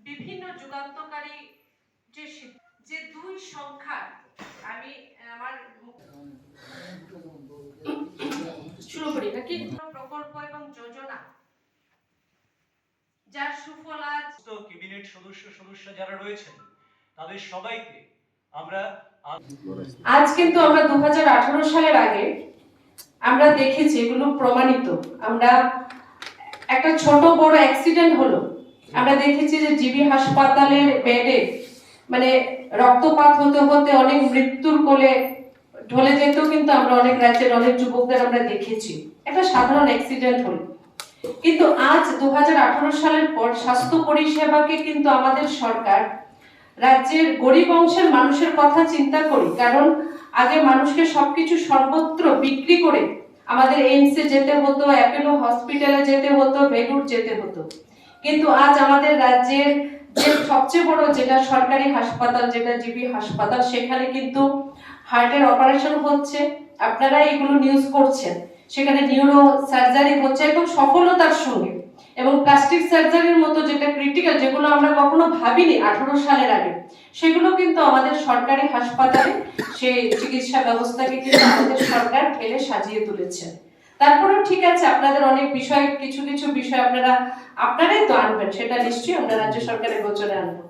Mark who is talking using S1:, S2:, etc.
S1: বিভিন্ন যুগান্তকারী যে দুই সংখ্যা আমি আমার শুরু করি নাকি প্রকল্প এবং যোজনা যার সুফল আজ
S2: ক্যাবিনেট সদস্য যারা রয়েছেন তাদের সবাইকে আমরা
S1: আজ কিন্তু আমরা 2018 সালের আগে আমরা দেখেছি এগুলো প্রমাণিত। আমরা একটা ছোট বড় অ্যাক্সিডেন্ট হলো, আমরা দেখেছি যে জিবি হাসপাতালের বেডে মানে রক্তপাত হতে হতে অনেক মৃত্যুর কোলে ঢলে যেত, কিন্তু আমরা অনেক রাজ্যের অনেক যুবকদের আমরা দেখেছি একটা সাধারণ অ্যাক্সিডেন্ট হলো। কিন্তু আজ 2018 সালের পর স্বাস্থ্য পরিষেবাকে কিন্তু আমাদের সরকার রাজ্যের গরিব অংশের মানুষের কথা চিন্তা করি, কারণ আগে মানুষকে সবকিছু সর্বত্র বিক্রি করে আমাদের এইমসে যেতে হতো, অ্যাপোলো হসপিটালে যেতে হতো, বেলুড় যেতে হতো। কিন্তু আজ আমাদের রাজ্যের যে সবচেয়ে বড় যেটা সরকারি হাসপাতাল, যেটা জিবি হাসপাতাল, সেখানে কিন্তু হার্টের অপারেশন হচ্ছে, আপনারা এগুলো নিউজ করছেন। সেখানে নিউরো সার্জারি হচ্ছে একদম সফলতার সঙ্গে, এবং প্লাস্টিক সার্জারির মতো যেটা ক্রিটিক্যাল, যেগুলো আমরা কখনো ভাবিনি 18 সালের আগে, সেগুলো কিন্তু আমাদের সরকারি হাসপাতালে সেই চিকিৎসা ব্যবস্থাকে কিন্তু আমাদের সরকার ঢেলে সাজিয়ে তুলেছে। তারপরেও ঠিক আছে, আপনাদের অনেক বিষয় কিছু বিষয় আপনারাই তো আনবেন, সেটা নিশ্চয়ই আমরা রাজ্য সরকারের গোচরে আনবো।